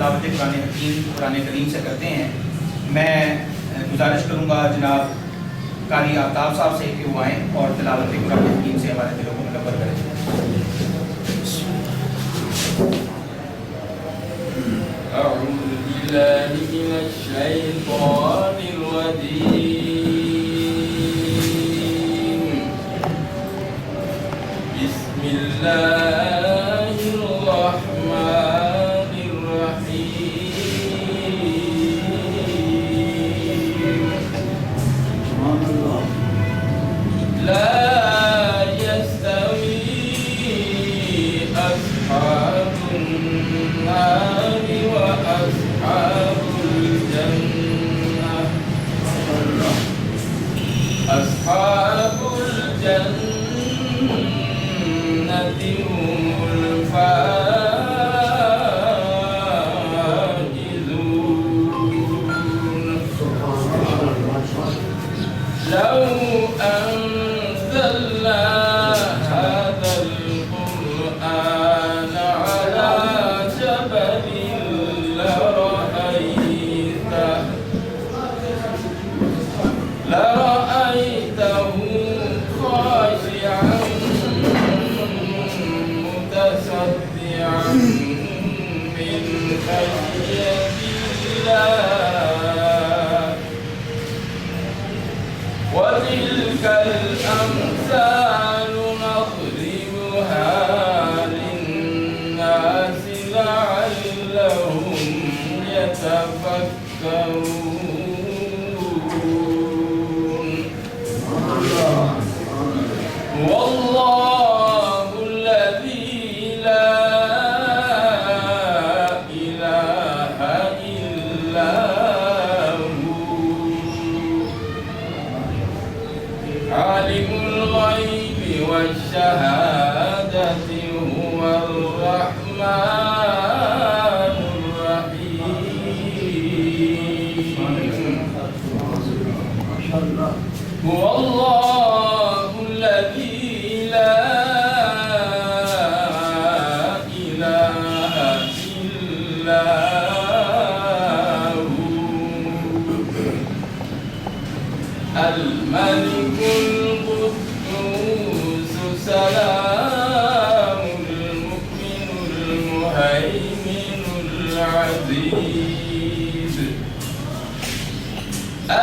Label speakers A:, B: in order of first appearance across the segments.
A: تلاوت قرآن کریم سے کرتے ہیں، میں گزارش کروں گا جناب قاری آفتاب صاحب سے کہ وہ آئیں اور تلاوت قرآن حکیم سے ہمارے دلوں کو منور کریں۔
B: أعوذ بالله من الشيطان الرجيم، بسم الله الرحمن الرحيم، لا يستوي أصحاب النار وأصحاب الجنة، أصحاب الجنة هم الفائزون، لو أنزلنا هذا القرآن على جبل لرأيته خاشعا متصدعا من خشية الله، وتلك الأمثال نضربها للناس لعلهم يتفكرون، والله الذي لا إله إلا هو، عالم الغيب والشهادة هو الرحمن الرحيم، هو الله الذي لا إله إلا هو، الملك القدوس السلام المؤمن المهيمن العزيز،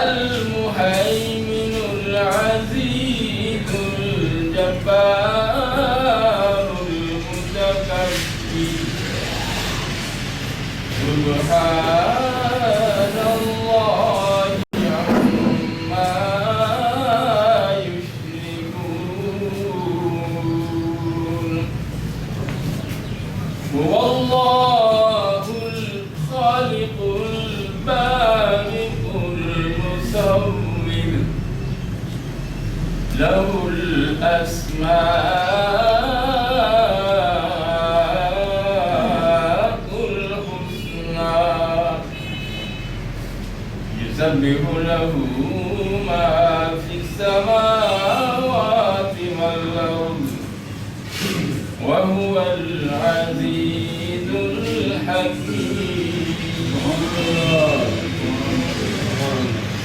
B: المهيمن العزيز الجبار المتكبر، سبحان الله عما يشركون، هو الله الخالق البارئ المصور، له الأسماء الحسنى، يسبح له ما في السماوات والأرض، وهو العزيز الحكيم،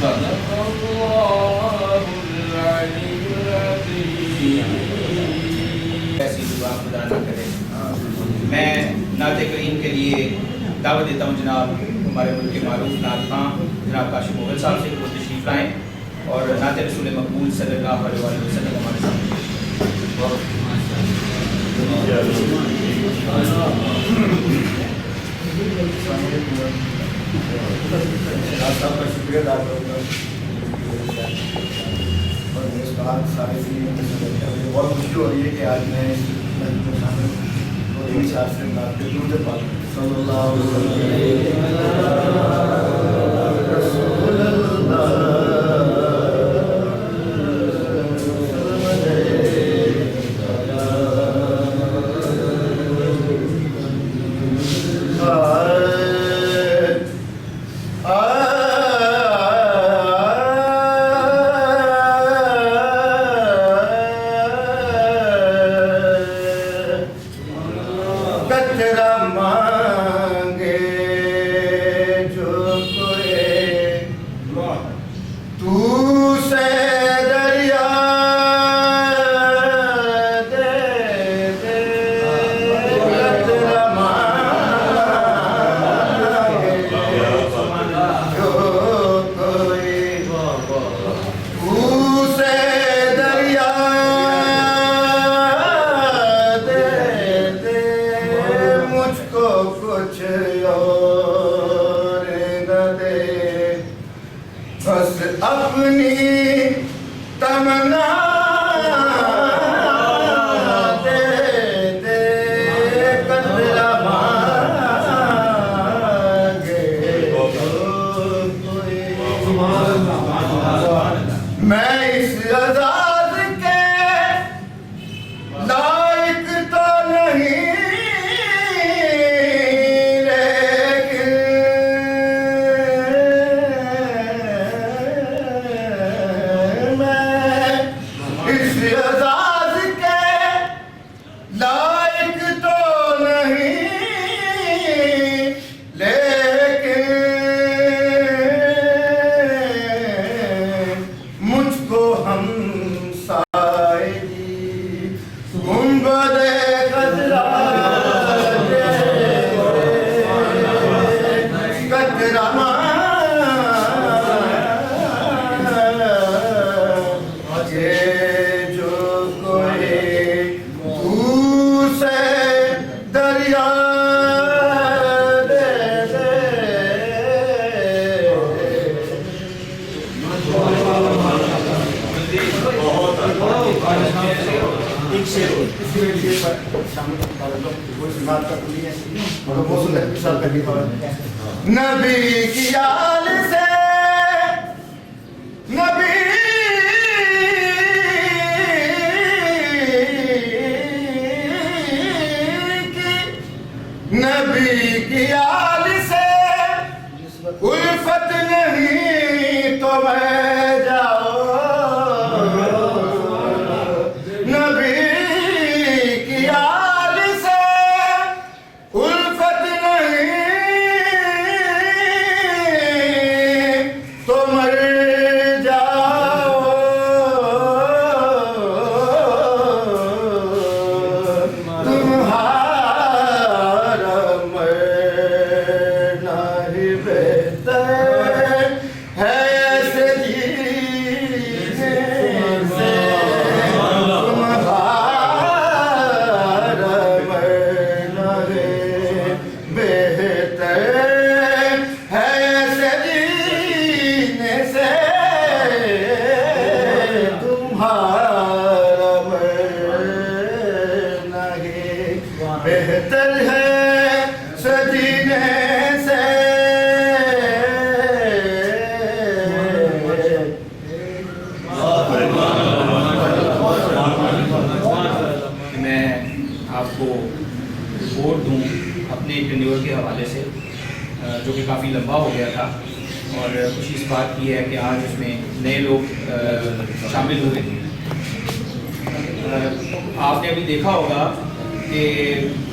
B: صدق الله العلي العظيم۔
A: ایسی دعا خدا نہ کرے۔ میں نعت کریم کے لیے دعوت دیتا ہوں جناب ہمارے ملک کے معروف نعت خواں جناب کاشف مغل صاحب سے وہ تشریف لائیں اور نعت رسول مقبول صلی اللہ علیہ وسلم ہمارے سامنے۔
C: صاحب کا شکریہ ادا کروں گا اور اس بات سارے مجھے بہت خوشی ہو رہی ہے کہ آج میں شامل یہی ساتھ سے بات کے درود پاک صلی اللہ علیہ
D: کترا مانگے
C: اپنی تمنا دے دے قدرہ مانگے میں اس عزاز کے لائق تو نہیں نبی کی آل سے نبی کی آل سے الفت نہیں تو میں جاؤ نبی کی آل سے الفت نہیں تو مر جاؤ تمہارا مرنا ہی بہتر ہے ایسے جینے سے تمہارا مرنا ہی بہتر ہے ایسے جینے سے تمہارا مرنا ہی بہتر ہے سجینے سے
A: میں آپ کو رپورٹ دوں اپنے ٹینیور کے حوالے سے جو کہ کافی لمبا ہو گیا تھا، اور خوشی اس بات کی ہے کہ آج اس میں نئے لوگ شامل ہوئے تھے۔ آپ نے ابھی دیکھا ہوگا کہ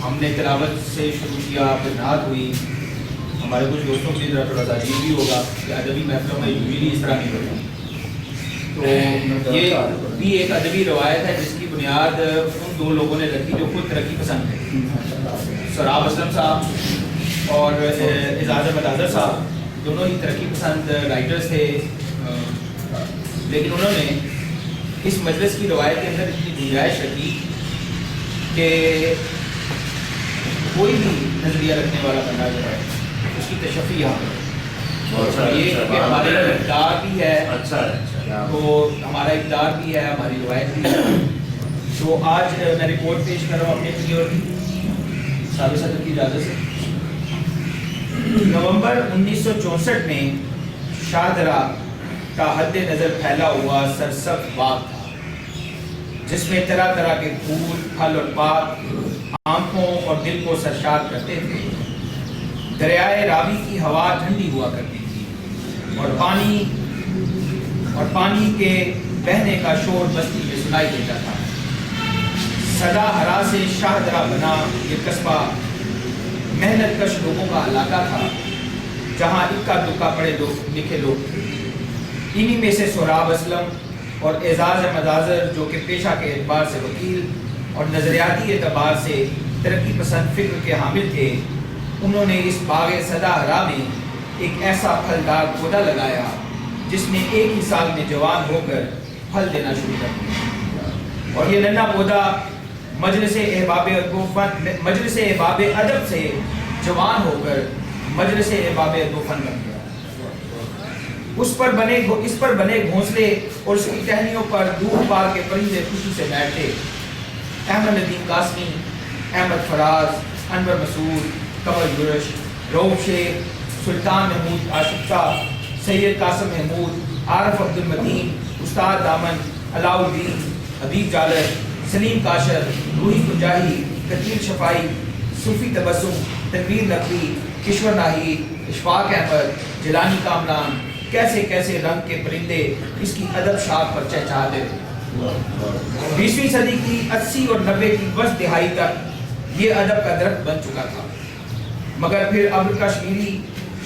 A: ہم نے تلاوت سے شروع کیا، پھر نعت ہوئی۔ ہمارے کچھ دوستوں کی طرح تھوڑا سا عجیب بھی ہوگا کہ ادبی محفلوں میں یوزلی اس طرح نہیں ہوتا، تو یہ بھی ایک ادبی روایت ہے جس کی بنیاد ان دو لوگوں نے رکھی جو خود ترقی پسند ہیں، سراب اسلم صاحب اور اعزاز احمد اظہر صاحب۔ دونوں ہی ترقی پسند رائٹرز تھے، لیکن انہوں نے اس مجلس کی روایت کے اندر اتنی گنجائش رکھی کہ کوئی بھی نظریہ رکھنے والا بندہ جو ہے اس کی تشفی یہاں پر، یہ کہ ہمارا اقدار بھی ہے، تو ہمارا اقدار بھی ہے، ہماری روایت بھی ہے۔ تو آج میں رپورٹ پیش کر رہا ہوں اپنے ٹینیور کی، سابق صدر کی اجازت سے۔ نومبر 1964 میں شاہدرہ کا حد نظر پھیلا ہوا سرسبز باغ تھا، جس میں طرح طرح کے پھول، پھل اور پات آنکھوں اور دل کو سرشار کرتے تھے۔ دریائے راوی کی ہوا ٹھنڈی ہوا کرتی تھی، اور پانی کے بہنے کا شور بستی میں سنائی دیتا تھا۔ سدا ہرا سے شاہدرہ بنا یہ قصبہ محنت کش لوگوں کا علاقہ تھا، جہاں اکا دکا پڑے لکھے لوگ تھے۔ انہی میں سے سراب اسلم اور اعزاز احمد اظہر، جو کہ پیشہ کے اعتبار سے وکیل اور نظریاتی اعتبار سے ترقی پسند فکر کے حامل تھے، انہوں نے اس باغ سدا ہرا میں ایک ایسا پھلدار پودا لگایا جس نے ایک ہی سال میں جوان ہو کر پھل دینا شروع کر دیا، اور یہ ننھا پودا مجلس احباب ادب سے جوان ہو کر مجلس احباب فن بن گیا۔ اس پر بنے گھونسلے اور اس کی ٹہنیوں پر دور پار کے پرندے خوشی سے بیٹھتے۔ احمد ندیم قاسمی، احمد فراز، انور مسعود، کمل یورش، روب شیخ، سلطان محمود عاشق شاہ، سید قاسم محمود، عارف عبد المتین، استاد دامن، علاء الدین، حبیب جالر، سلیم کاشر، روحی پنجاہی، کثیر شفائی، صوفی تبسم، تنویر نقوی، کشور ناہید، اشفاق احمد، جیلانی کامران، کیسے کیسے رنگ کے پرندے اس کی ادب شاخ پر چہچہاتے تھے۔ 20ویں صدی کی 80 اور 90 کی وسط دہائی تک یہ ادب کا درخت بن چکا تھا، مگر پھر ابو کشمیری،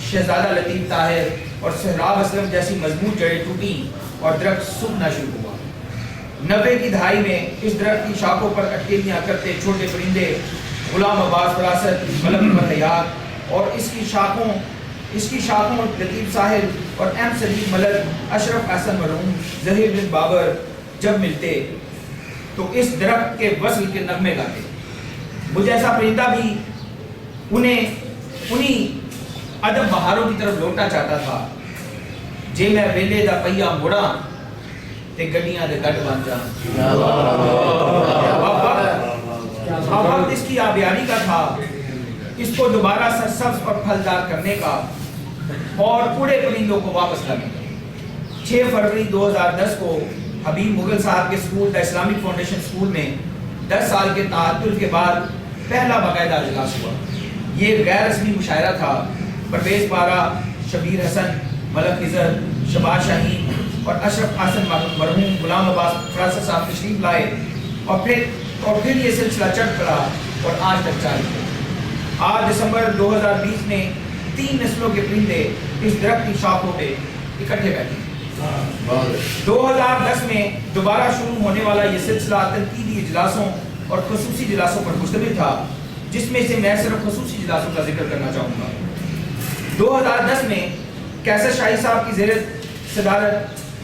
A: شہزادہ لطیف طاہر اور سہراب اسلم جیسی مضبوط جڑیں ٹوٹی اور درخت سوکھنا شروع ہوا۔ 90 کی دہائی میں اس درخت کی شاخوں پر اٹکیلیاں کرتے چھوٹے پرندے غلام عباس فراست، ملک احمد حیات اور اس کی شاخوں لطیف ساحل اور ایم صدیق ملک، اشرف احسن مرحوم، ظہیر بن بابر جب ملتے تو اس درخت کے وصل کے نغمے گاتے۔ مجھے ایسا پرندہ بھی انہیں ادب بہاروں کی طرف لوٹنا چاہتا تھا، جے میں ویلے دا پہیا موڑا تے گڈیاں دے گڈ بن جان۔ وقت اس کی آبیاری کا تھا، اس کو دوبارہ سرسبز اور پھلدار کرنے کا اور اڑے پرندوں کو واپس لانے کا۔ 6 فروری 2010 کو حبیب مغل صاحب کے school the Islamic foundation school میں 10 سال کے تعطل کے بعد پہلا باقاعدہ اجلاس ہوا۔ یہ غیر رسمی مشاعرہ تھا۔ پرویز پارا، شبیر حسن، ملک خضر، شباز شاہین اور اشرف حسن مرحوم، غلام عباس فراست صاحب تشریف لائے اور پھر یہ سلسلہ چڑھ پڑا اور آج تک جاری ہے۔ آج دسمبر 2020 میں 3 نسلوں کے پرندے اس درخت کی شاخوں پہ اکٹھے بیٹھے۔ 2010 میں دوبارہ شروع ہونے والا یہ سلسلہ تنقیدی اجلاسوں اور خصوصی اجلاسوں پر مشتمل تھا، جس میں سے میں صرف خصوصی اجلاسوں کا ذکر کرنا چاہوں گا۔ 2010 میں کیسر شاہی صاحب کی زیر صدارت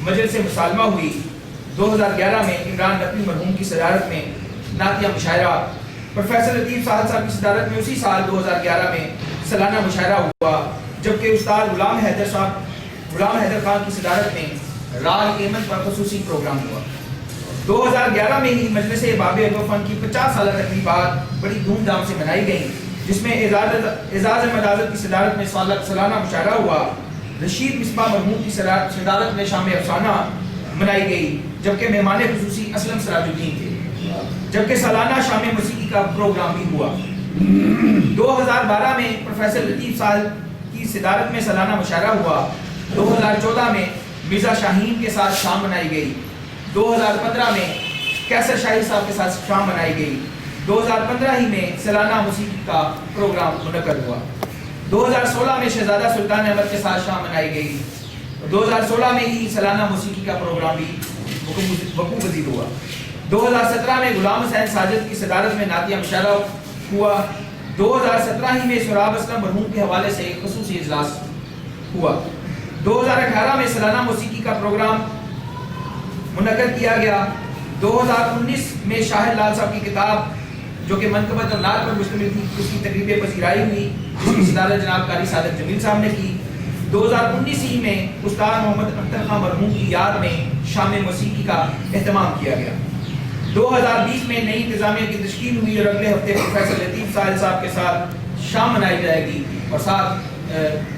A: مجلس مصالمہ ہوئی۔ 2011 میں عمران نقوی مرحوم کی صدارت میں نعتیہ مشاعرہ، پروفیسر لطیف صاحب کی صدارت میں اسی سال 2011 میں سالانہ مشاعرہ ہوا، جبکہ استاد غلام حیدر خان کی صدارت میں راج ایمن پر خصوصی پروگرام ہوا۔ 2011 میں ہی مجلس باب ادب و فن کی 50 سالہ تقریبات بڑی دھوم دھام سے منائی گئیں، جس میں اعزاز احمد آزد کی صدارت میں سالانہ مشاعرہ ہوا۔ رشید مصباح مرحوم کی صدارت میں شام افسانہ منائی گئی، جبکہ مہمان خصوصی اسلم سراج الدین تھے، جبکہ سالانہ شام موسیقی کا پروگرام بھی ہوا۔ 2012 میں پروفیسر لطیف صاحب کی صدارت میں سالانہ مشاعرہ ہوا۔ 2014 میں مرزا شاہین کے ساتھ شام منائی گئی۔ 2015 میں کیسر شاہی صاحب کے ساتھ شام منائی گئی۔ 2015 ہی میں سالانہ موسیقی کا پروگرام منعقد ہوا۔ 2016 میں شہزادہ سلطان احمد کے ساتھ شام منائی گئی۔ 2016 میں ہی سالانہ موسیقی کا پروگرام بھی وقوع پذیر ہوا۔ 2017 میں غلام حسین ساجد کی صدارت میں نعتیہ مشاعرہ ہوا۔ 2017 ہی میں سہراب اسلم مرحوم کے حوالے سے ایک خصوصی اجلاس ہوا۔ 2018 میں سالانہ موسیقی کا پروگرام منعقد کیا گیا۔ 2019 میں شاہد لال صاحب کی کتاب جو کہ منقبت اور نعت پر مشتمل تھی، اس کی تقریب پذیرائی ہوئی، جس کی صدارت جناب قاری صادق جمیل صاحب نے کی۔ 2019 ہی میں استاد محمد اختر خان مرحوم کی یاد میں شام موسیقی کا اہتمام کیا گیا۔ 2020 میں نئی انتظامیہ کی تشکیل ہوئی اور اگلے ہفتے پروفیسر لطیف صاحب کے ساتھ شام منائی جائے گی، اور ساتھ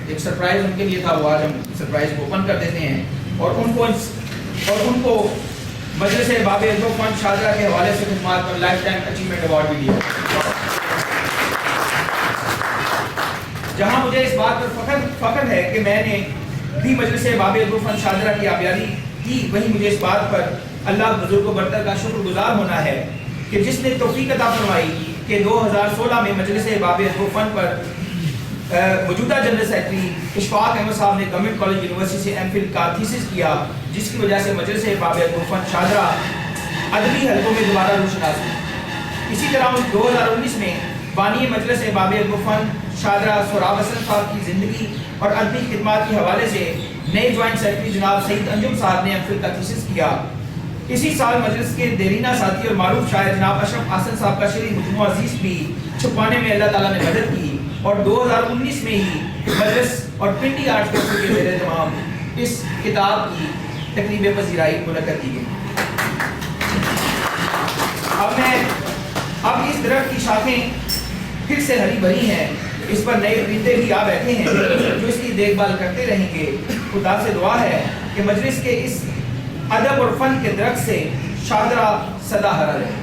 A: ایک سرپرائز ان کے لیے تھا، وہ آج ہم سرپرائز کو اوپن کر دیتے ہیں، اور ان کو مجلس باب ادب و فن شاہدرہ کے حوالے سے خدمات پر لائف ٹائم اچیومنٹ ایوارڈ بھی دیا۔ جہاں مجھے اس بات پر فخر ہے کہ میں نے بھی مجلس باب ادب و فن شاہدرہ کی آبیاری کی، وہیں مجھے اس بات پر اللہ بزرگ و برتر کا شکر گزار ہونا ہے کہ جس نے توفیق عطا فرمائی کہ 2016 میں مجلس باب ادب و فن پر موجودہ جنرل سیکرٹری اشفاق احمد صاحب نے گورنمنٹ کالج یونیورسٹی سے ایم فل کا تھیسس کیا، جس کی وجہ سے مجلس باب ادب و فن شاہدرہ ادبی حلقوں میں دوبارہ روشناس ہوئی۔ اسی طرح 2019 میں بانی مجلس باب ادب و فن شاہدرہ سہراب حسن صاحب کی زندگی اور ادبی خدمات کے حوالے سے نئے جوائنٹ سیکرٹری جناب سعید انجم صاحب نے ایم فل کا تھیسس کیا۔ اسی سال مجلس کے دیرینہ ساتھی اور معروف شاعر جناب اشرف حسن صاحب کا شعری مجموعہ عزیز بھی چھپانے میں اللہ تعالیٰ نے مدد کی، اور 2019 میں ہی مجلس اور پنڈی آرٹ کونسل کے زیر اہتمام اس کتاب کی تقریب پذیرائی منعقد کی گئی۔ اب اس درخت کی شاخیں پھر سے ہری بھری ہیں، اس پر نئے پرندے بھی آ بیٹھے ہیں جو اس کی دیکھ بھال کرتے رہیں گے۔ خدا سے دعا ہے کہ مجلس کے اس ادب اور فن کے درخت سے شاہدرہ سدا ہرا رہے۔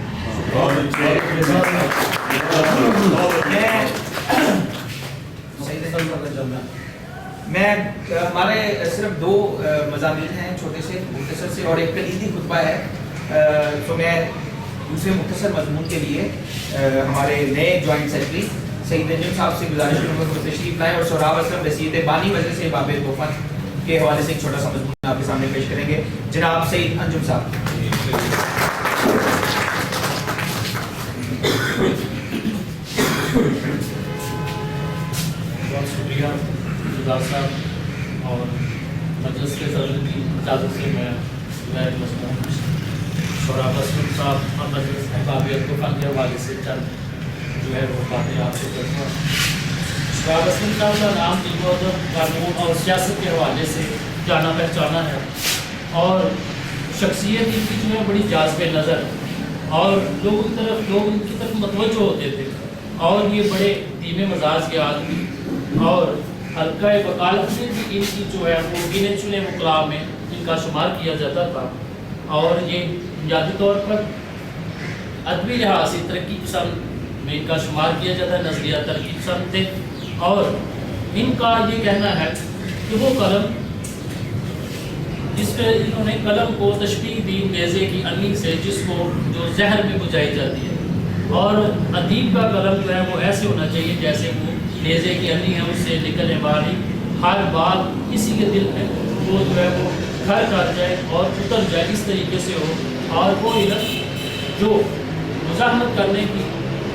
A: میں ہمارے صرف 2 مضامین ہیں، چھوٹے سے مختصر سے، اور ایک کلیدی خطبہ ہے، تو میں دوسرے مختصر مضمون کے لیے ہمارے نئے جوائنٹ سیکرٹری سعید انجم صاحب سے گزارش کروں گا کہ تشریف لائیں اور سہراب اسلم رسید بانی مجلس باب توفت کے حوالے سے ایک چھوٹا سا مضمون آپ کے سامنے پیش کریں گے۔ جناب سعید انجم صاحب۔
D: بہت شکریہ جزاک صاحب، اور مجلس کے صدر کی اجازت سے میں مضمون سہراب اسلم صاحب اور مجلس احبابیت کو فن کے حوالے سے چند جو ہے وہ باتیں آپ سے کروں گا۔ سہراب اسلم صاحب کا نام علم و ادب، قانون اور سیاست کے حوالے سے جانا پہچانا ہے، اور شخصیت ان کی جو ہے بڑی جاذب نظر، اور لوگ ان کی طرف متوجہ ہوتے تھے، اور یہ بڑے دھیمے مزاج کے آدمی، اور حلقہ وکالت سے بھی ان کی جو ہے وہ گنے چنے مقام میں ان کا شمار کیا جاتا تھا، اور یہ بنیادی طور پر ادبی لحاظ سے ترقی پسند میں ان کا شمار کیا جاتا ہے، نظریہ ترقی پسند تھے، اور ان کا یہ کہنا ہے کہ وہ قلم جس پہ انہوں نے قلم کو تشبیہ دی نیزے کی انی سے، جس کو جو زہر میں بجھائی جاتی ہے، اور ادیب کا قلم جو ہے وہ ایسے ہونا چاہیے جیسے وہ نیزے کی انی ہے، اس سے نکلنے والی ہر بات کسی کے دل میں وہ جو ہے وہ گھر کر جائے اور اتر جائے، اس طریقے سے ہو، اور وہ علم جو مزاحمت کرنے کی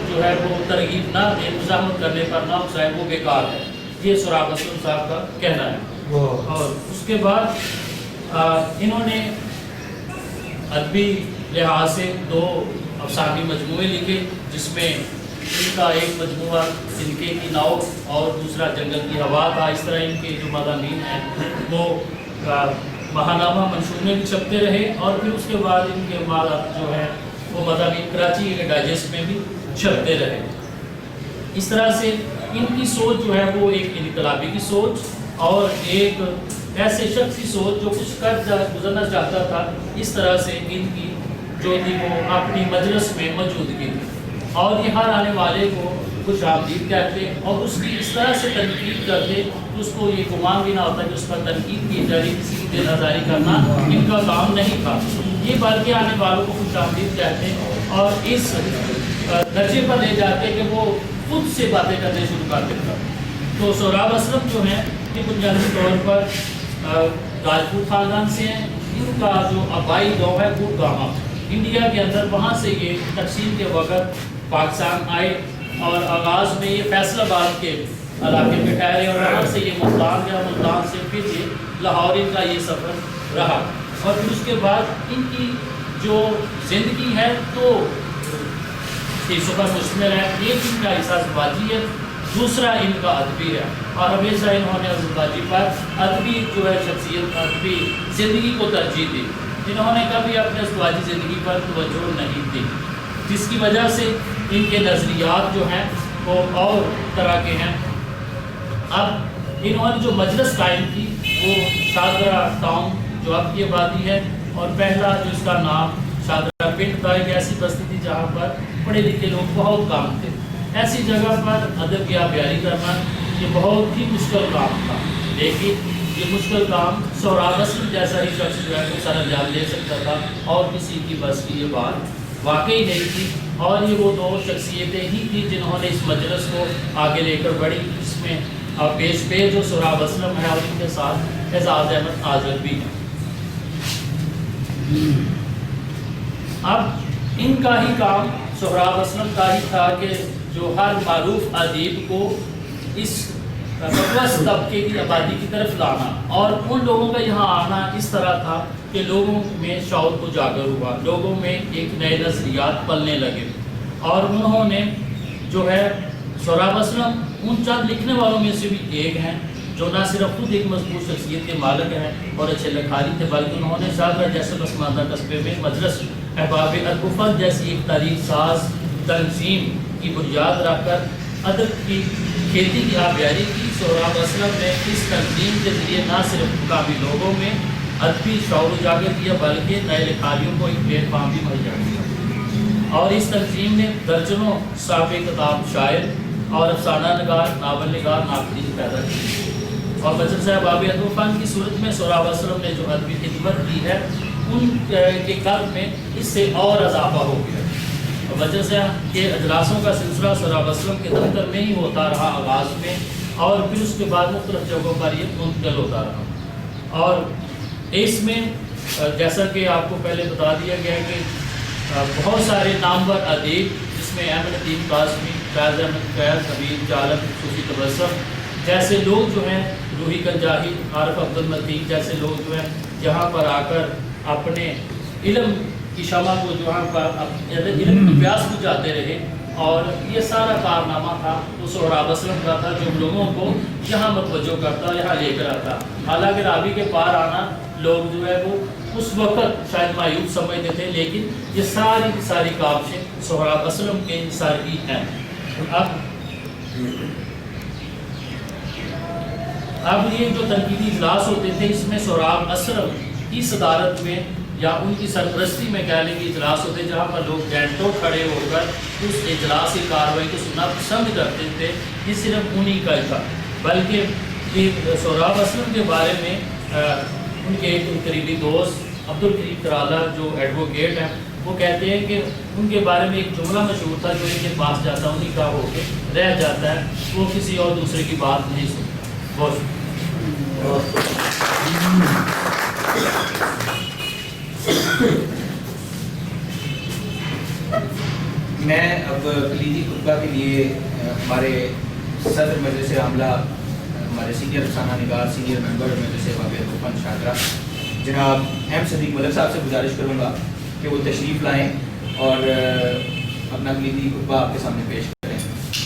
D: جو ہے وہ ترغیب نہ دے، مزاحمت کرنے پر نہ اکسائے، وہ بیکار ہے، یہ سہراب اسلم صاحب کا کہنا ہے۔ اور اس کے بعد انہوں نے ادبی لحاظ سے 2 افسانوی مجموعے لکھے، جس میں ان کا ایک مجموعہ سنکے کی ناؤ اور دوسرا جنگل کی ہوا تھا۔ اس طرح ان کے جو مضامین ہیں وہ ماہنامہ منشور میں بھی چھپتے رہے، اور پھر اس کے بعد ان کے جو ہے وہ مضامین کراچی کے ڈائجسٹ میں بھی چھپتے رہے۔ اس طرح سے ان کی سوچ جو ہے وہ ایک انقلابی کی سوچ، اور ایک ایسے شخص کی سوچ جو کچھ گزرنا چاہتا تھا، اس طرح سے ان کی جو تھی وہ اپنی مجلس میں موجودگی تھی، اور یہ ہر آنے والے کو خوش آمدید کہتے، اور اس کی اس طرح سے تنقید کرتے کہ اس کو یہ گمان بھی نہ ہوتا کہ اس پر تنقید کی جا رہی، کسی کی دل آزاری کرنا ان کا کام نہیں تھا، یہ بلکہ آنے والوں کو خوش آمدید کہتے، اور اس درجے پر لے جاتے کہ وہ خود سے باتیں کرنے شروع کر دیتا۔ تو سہراب اسلم جو ہیں یہ بنیادی طور پر راجپوت خاندان سے ہیں، ان کا جو آبائی گاؤں ہے گڑگاواں انڈیا کے اندر، وہاں سے یہ تقسیم کے وقت پاکستان آئے، اور آغاز میں یہ فیصل آباد کے علاقے میں ٹھہرے، اور وہاں سے یہ ملتان گیا، ملتان سے پھر یہ لاہور ان کا یہ سفر رہا، اور پھر اس کے بعد ان کی جو زندگی ہے تو حصوں پر مشتمل ہے۔ ایک ان کا حصہ ازدواجی ہے، دوسرا ان کا ادبی ہے، اور ہمیشہ انہوں نے ازدواجی پر ادبی جو ہے شخصیت، ادبی زندگی کو ترجیح دی، انہوں نے کبھی اپنے ازدواجی زندگی پر توجہ نہیں دی، جس کی وجہ سے ان کے نظریات جو ہیں وہ اور طرح کے ہیں۔ اب انہوں نے جو مجلس قائم کی وہ شاہدرہ ٹاؤن جو اب کی آبادی ہے، اور پہلا جو اس کا نام شاہدرہ پنڈ تھا، ایک ایسی بستی تھی جہاں پر پڑھے لکھے لوگ بہت کم تھے، ایسی جگہ پر ادب یا بیاری کرنا یہ بہت ہی مشکل کام تھا، لیکن یہ مشکل کام سہراب اسلم جیسا ہی شخص جو ہے وہ سر انجام دے سکتا تھا، اور کسی کی بس کی یہ بات واقعی نہیں تھی، اور یہ وہ 2 شخصیتیں ہی تھی جنہوں نے اس مجلس کو آگے لے کر بڑھی، جس میں پیش پہ جو سہراب اسلم ہے، اور ان کے ساتھ اعزاز احمد آذر بھی ہے۔ اب ان کا ہی کام سہراب اسلم کا ہی تھا کہ جو ہر معروف ادیب کو اس مقوس طبقے کی آبادی کی طرف لانا، اور ان لوگوں کا یہاں آنا اس طرح تھا کہ لوگوں میں شعور کو جاگر ہوا، لوگوں میں ایک نئے نظریات پلنے لگے، اور انہوں نے جو ہے سہراب اسلم ان چند لکھنے والوں میں سے بھی ایک ہیں جو نہ صرف خود ایک مضبوط شخصیت کے مالک ہیں اور اچھے لکھاری تھے، بلکہ انہوں نے شاہدرہ جیسے پسماندہ قصبے میں مجلس احباب الکفر جیسی ایک تاریخ ساز تنظیم کی بنیاد رکھ کر ادب کی کھیتی کی آبیاری کی۔ سہراب اسلم نے اس تنظیم کے ذریعے نہ صرف مقامی لوگوں میں ادبی شعور اجاگر کیا بلکہ نئے لکھاریوں کو ایک پلیٹ فارم بھی مہیا کیا، اور اس تنظیم نے درجنوں صاحب کتاب شاعر اور افسانہ نگار، ناول نگار، ناقدین پیدا کی، اور مجلس احباب ادب و فن کی صورت میں سہراب اسلم نے جو ادبی خدمت کی ہے ان کے قلب میں اس سے اور اضافہ ہو گیا۔ مجلس کے اجلاسوں کا سلسلہ سہراب اسلم کے دفتر میں ہی ہوتا رہا آغاز میں، اور پھر اس کے بعد مختلف جگہوں پر یہ منتقل ہوتا رہا، اور اس میں جیسا کہ آپ کو پہلے بتا دیا گیا کہ بہت سارے نامور ادیب جس میں احمد لطیف قاسمی، فیض احمد فیض، حبیب جالب، صوفی تبسم جیسے لوگ جو ہیں، روحی کنجاہی، عارف عبد المطیق جیسے لوگ جو ہیں یہاں پر آ کر اپنے علم کی شمع کو جہاں پر علم کی پیاس بجھاتے رہے، اور یہ سارا کارنامہ تھا تو سہراب اسلم کا تھا جو لوگوں کو یہاں متوجہ کرتا، یہاں لے کر آتا۔ حالانکہ راوی کے پار آنا لوگ جو ہے وہ اس وقت شاید مایوب سمجھتے تھے، لیکن یہ ساری کی ساری کاوشیں سہراب اسلم کے انحصار کی ہیں۔ اب یہ جو تنقیدی اجلاس ہوتے تھے اس میں سہراب اسلم کی صدارت میں یا ان کی سرپرستی میں کہہ لیں کہ اجلاس ہوتے جہاں پر لوگ گھنٹوں کھڑے ہو کر اس اجلاس کی کارروائی کو سننا پسند کرتے تھے۔ یہ صرف انہی کا تھا، بلکہ یہ سہراب اسلم کے بارے میں ان کے ایک قریبی دوست عبدالکریم کرالا جو ایڈوکیٹ ہیں وہ کہتے ہیں کہ ان کے بارے میں ایک جملہ مشہور تھا، جو ان کے پاس جاتا انہی کا ہو کے رہ جاتا ہے، وہ کسی اور دوسرے کی بات نہیں سنتا۔ بہت
A: میں اب کلیدی خطبہ کے لیے ہمارے صدر مجلس عاملہ، ہمارے سینئر افسانہ نگار، سینئر ممبر مجلس احباب ادب و فن شاہدرہ جناب احمد صدیق ملک صاحب سے گزارش کروں گا کہ وہ تشریف لائیں اور اپنا کلیدی خطبہ آپ کے سامنے پیش کریں۔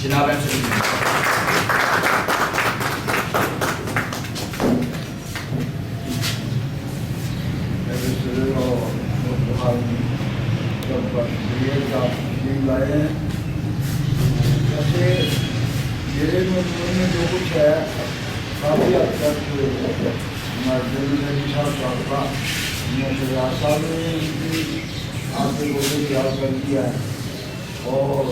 A: جناب احمد صدیق ملک صاحب۔
C: ویسے میرے مضمون میں جو کچھ ہے کافی حد تک شہزاد صاحب نے آپ کے گوشے تیار کر دیا ہے، اور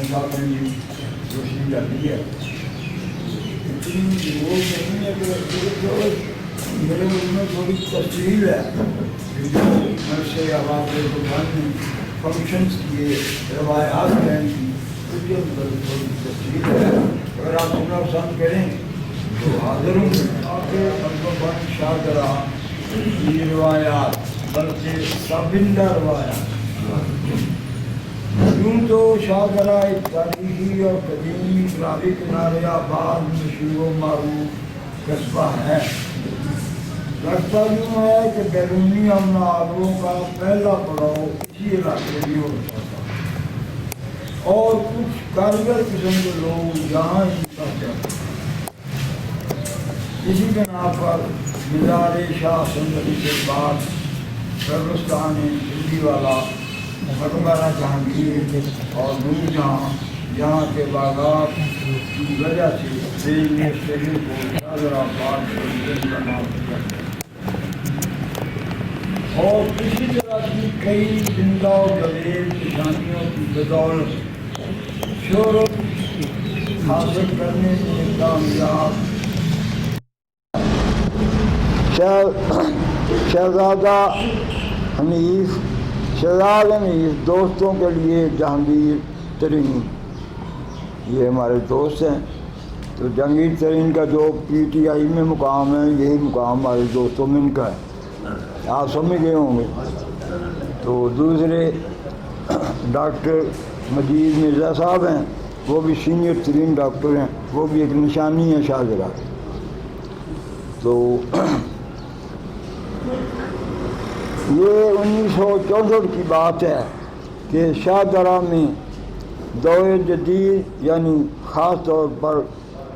C: صاحب نے بھی روشنی ڈالی ہے، لیکن وہ نہیں ہے کہ میرے ملک میں تھوڑی تفصیل ہے سے آواز نے فنکشنس کیے، روایات بیان کی، اس کے اندر تھوڑی تفصیل ہے۔ اگر آپ سننا پسند کریں تو حاضر ہوں آپ کے فن شاہدرہ کی روایات، بلکہ تابندہ روایات۔ یوں تو شاہدرہ ایک تاریخی اور قدیم راوی کنارے آباد مشہور و معروف قصبہ ہے۔ لگتا یوں ہے کہ بیرونی امن آوروں کا پہلا پڑاؤ اسی علاقے میں ہوتا تھا، اور کچھ کارگر قسم کے لوگ یہاں ہی پھنس جاتے۔ اسی بنا پر مزار شاہ سندری کے بعد قبرستان دلی والا، مقبرہ جہانگیر اور نور جہاں یہاں کے باغات کی وجہ سے ریلوے اسٹیشن کو شاہدرہ آباد کا نام دیا گیا، اور اسی طرح کی کئی زندہ و جلیل نشانیوں کی بدولت شہرت حاصل کرنے میں کامیاب شہزادہ حنیف، شہزاد حنیف دوستوں کے لیے جہانگیر ترین، یہ ہمارے دوست ہیں، تو جہانگیر ترین کا جو پی ٹی آئی میں مقام ہے یہی مقام ہمارے دوستوں میں ان کا ہے، آپ سمجھ گئے ہوں گے۔ تو دوسرے ڈاکٹر مجید مرزا صاحب ہیں، وہ بھی سینئر ترین ڈاکٹر ہیں، وہ بھی ایک نشانی ہے شاہدرہ۔ تو یہ 1964 کی بات ہے کہ شاہدرہ میں دور جدید یعنی خاص طور پر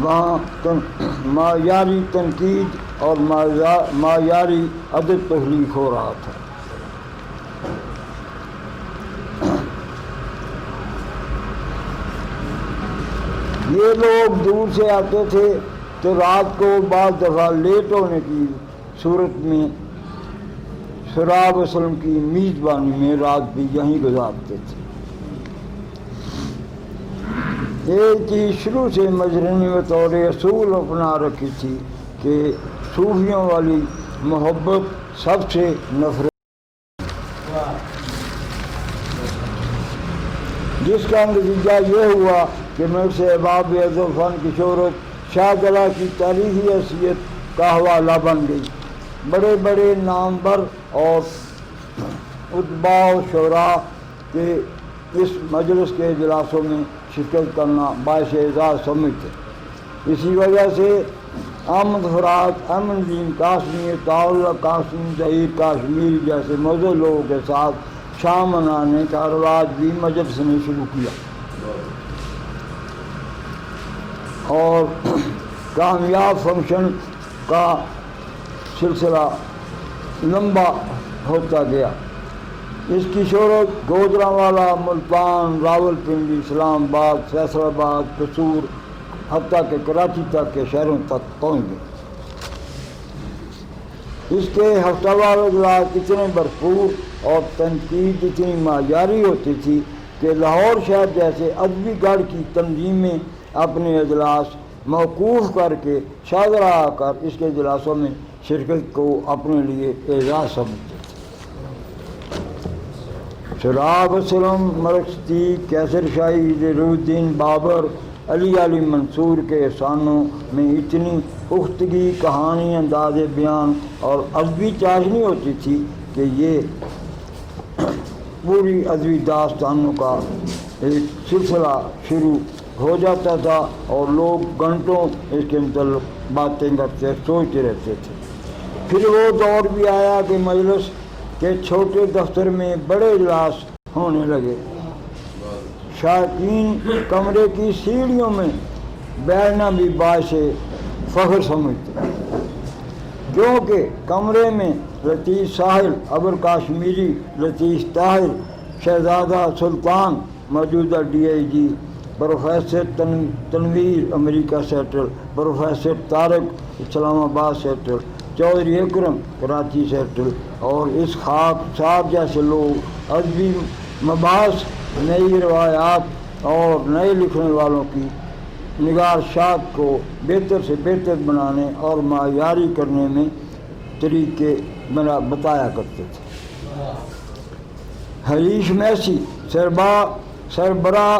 C: وہاں معیاری تنقید اور معیاری ادب تخلیق ہو رہا تھا۔ یہ لوگ دور سے آتے تھے تو رات کو بعض دفعہ لیٹ ہونے کی صورت میں سراب وسلم کی میزبانی میں رات بھی یہیں گزارتے تھے۔ ایک چیز شروع سے مجرم نے بطور اصول اپنا رکھی تھی کہ صوفیوں والی محبت سب سے نفرت، جس کا نتیجہ یہ ہوا کہ ملک سے احباب ادب فن کی شہرت شاہ جلا کی تاریخی حیثیت کا حوالہ بن گئی۔ بڑے بڑے نامور اور اتباع و شعراء کے اس مجلس کے اجلاسوں میں شرکت کرنا باعث اعزاز سمجھتے۔ اسی وجہ سے احمد فرات، احمد الدین قاسمی، طاءاللہ قاسمی، ظہیر کاشمیری جیسے موزوں لوگوں کے ساتھ شام منانے کا رواج بھی مجلس نے شروع کیا، اور کامیاب فنکشن کا سلسلہ لمبا ہوتا گیا۔ اس کی شہرت گوجرانوالا، ملتان، راولپنڈی، اسلام آباد، فیصل آباد، قصور، حتیٰ کہ کراچی تک کے شہروں تک پہنچ گئی۔ اس کے ہفتہ وار اجلاس اتنے بھرپور اور تنقید اتنی معیاری ہوتی تھی کہ لاہور شہر جیسے ادبی گڑھ کی تنظیمیں اپنے اجلاس موقوف کر کے شاہدرہ آ کر اس کے اجلاسوں میں شرکت کو اپنے لیے اعزاز سمجھتے تھے۔ سراب وسلم، ملک صدیق، کیسر شاہی، ضیاءالدین بابر، علی منصور کے افسانوں میں اتنی پختگی، کہانی، انداز بیان اور ادبی چاشنی ہوتی تھی کہ یہ پوری ادبی داستانوں کا ایک سلسلہ شروع ہو جاتا تھا اور لوگ گھنٹوں اس کے متعلق باتیں کرتے سوچتے رہتے تھے۔ پھر وہ دور بھی آیا کہ مجلس کے چھوٹے دفتر میں بڑے اجلاس ہونے لگے۔ شائقین کمرے کی سیڑھیوں میں بیٹھنا بھی باعث فخر سمجھتے، کیونکہ کمرے میں لطیف ساحل، ابر کاشمیری، لطیف طاہر، شہزادہ سلطان موجودہ DIG، پروفیسر تنویر امریکہ سیٹل، پروفیسر طارق اسلام آباد سیٹل، چودھری اکرم کراچی سیٹل، اور اس خاک صاحب جیسے لوگ ادبی مباحث، نئی روایات اور نئے لکھنے والوں کی نگارشات کو بہتر سے بہتر بنانے اور معیاری کرنے میں طریقے بتایا کرتے تھے۔ حریش میسی، سربراہ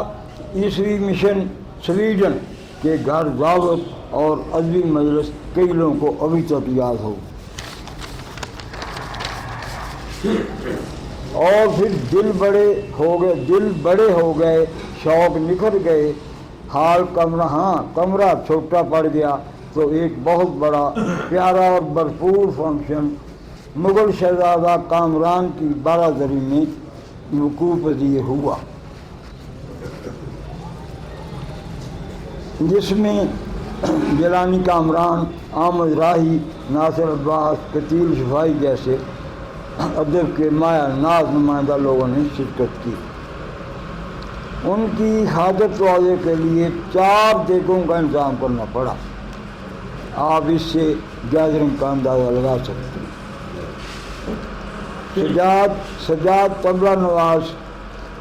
C: عیسوی مشن سویڈن کے گھر دعوت اور ادبی مجلس کئی لوگوں کو ابھی تک یاد ہو، اور پھر دل بڑے ہو گئے، شوق نکھر گئے، حال کمرہ چھوٹا پڑ گیا تو ایک بہت بڑا پیارا اور بھرپور فنکشن مغل شہزادہ کامران کی برادری میں وقوع پذیر ہوا، جس میں جیلانی کامران، احمد راہی، ناصر عباس، قتیل شفائی جیسے ادب کے مایہ ناز نمائندہ لوگوں نے شرکت کی۔ ان کی حاجت واضح کے لیے 4 دیگوں کا انتظام کرنا پڑا، آپ اس سے گیدرنگ کا اندازہ لگا سکتے ہیں۔ سجاد طبلہ نواز،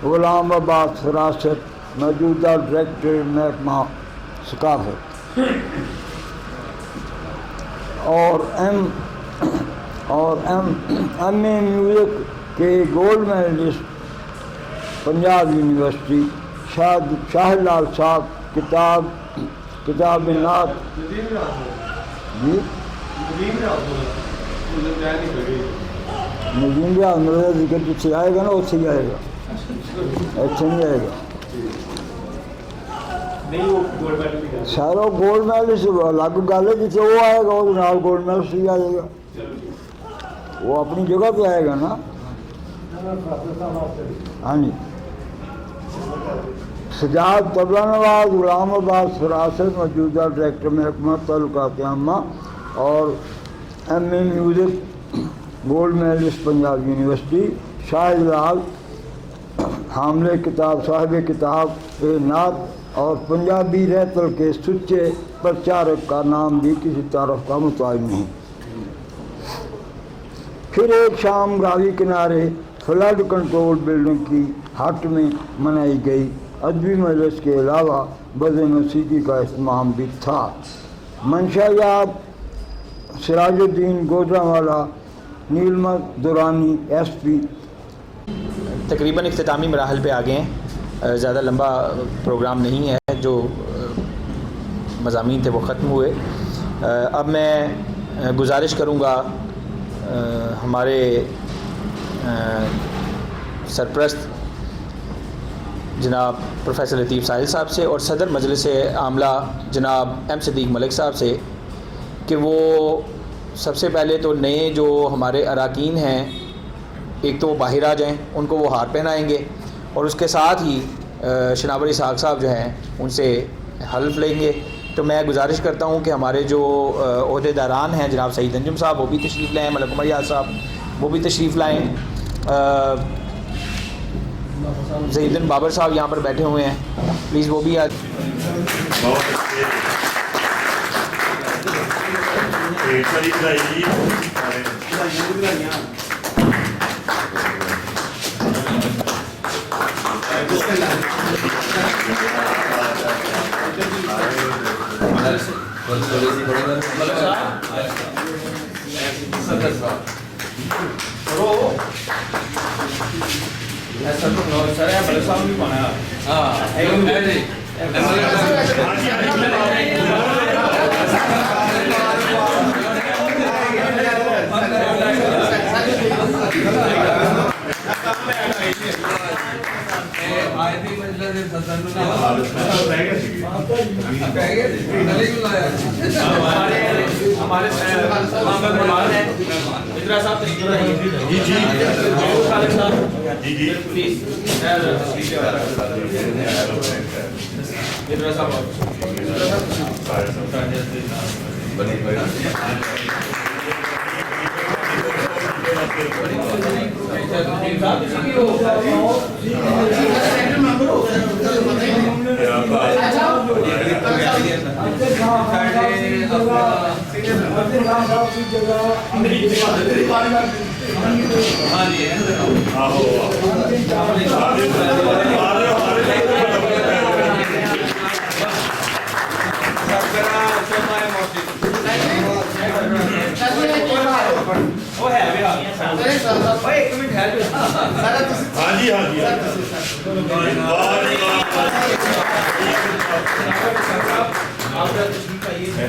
C: غلام عباس فراست، موجودہ ڈائریکٹر محکمہ ثقافت، اور ایم اے میوزک کے گولڈ میڈلسٹ پنجاب یونیورسٹی، شاہ لال صاحب، کتاب نعت، ندیم ریاض مرزا ذکر جتنے آئے گا نا اتنے ہی آئے گا، اچھا نہیں آئے گا۔ سارا گولڈ میڈلسٹ الگ گل ہے، جتنے وہ آئے گا وہ نال گولڈ میڈلسٹ ہی آئے گا، وہ اپنی جگہ پہ آئے گا نا۔ ہاں جی، سجاد طبلہ نواز غلام عباس فراست موجودہ ڈائریکٹر محکمہ تعلقات عامہ اور M A music gold medallist Punjab university Shahid Lal حامل کتاب صاحب کتاب نعت اور پنجابی رہتل کے سچے پرچارک کا نام بھی کسی تعارف کا محتاج نہیں۔ پھر ایک شام راوی کنارے فلڈ کنٹرول بلڈنگ کی ہٹ میں منائی گئی ادبی مجلس کے علاوہ بزم موسیقی کا اہتمام بھی تھا۔ منشا یاب سراج الدین گوجرانوالا، نیلما دورانی ایس پی۔
A: تقریباً اختتامی مراحل پہ آ گئے ہیں، زیادہ لمبا پروگرام نہیں ہے، جو مضامین تھے وہ ختم ہوئے۔ اب میں گزارش کروں گا ہمارے سرپرست جناب پروفیسر لطیف ساحل صاحب سے اور صدر مجلس عاملہ جناب ایم صدیق ملک صاحب سے کہ وہ سب سے پہلے تو نئے جو ہمارے اراکین ہیں ایک تو وہ باہر آ جائیں، ان کو وہ ہار پہنائیں گے اور اس کے ساتھ ہی شناور اسحاق صاحب جو ہیں ان سے حلف لیں گے۔ تو میں گزارش کرتا ہوں کہ ہمارے جو عہدے داران ہیں جناب سعید انجم صاحب وہ بھی تشریف لائیں، ملک عمر یار صاحب وہ بھی تشریف لائیں، زہیدن بابر صاحب یہاں پر بیٹھے ہوئے ہیں، پلیز وہ بھی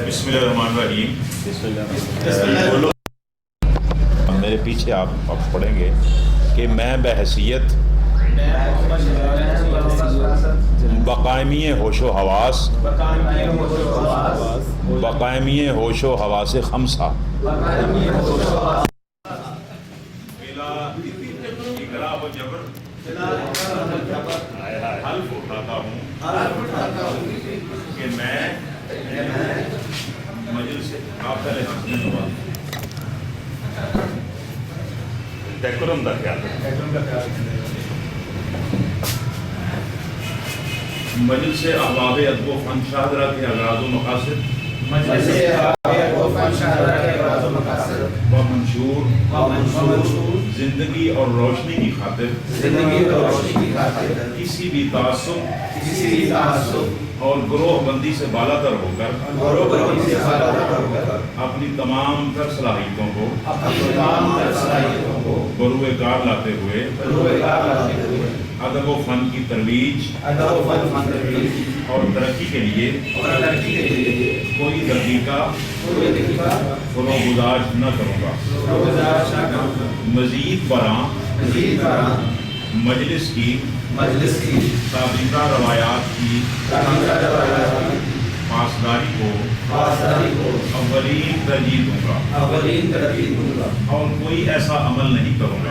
E: بسم اللہ الرحمن الرحیم۔ میرے پیچھے آپ پڑھیں گے کہ میں بحیثیت بقائمی ہوش و حواس ہوش و حواس خمسہ حلف اٹھاتا ہوں کہ میں مجلس قابل ڈیکورم کا خیال مجلس احباب ادب و فن شاہدرہ کے اغراض و مقاصد و منشور زندگی اور روشنی کی خاطر کسی بھی تعصب اور گروہ بندی سے بالا تر ہو کر اپنی تمام تر صلاحیتوں کو بروئے کار لاتے ہوئے ادب و فن کی ترویج اور ترقی کے لیے کوئی دقیقہ فروغ نہ کروں گا۔ مزید برآں مجلس کی سابقہ روایات کی پاسداری کو اولین ترجیح دوں گا اور کوئی ایسا عمل نہیں کروں گا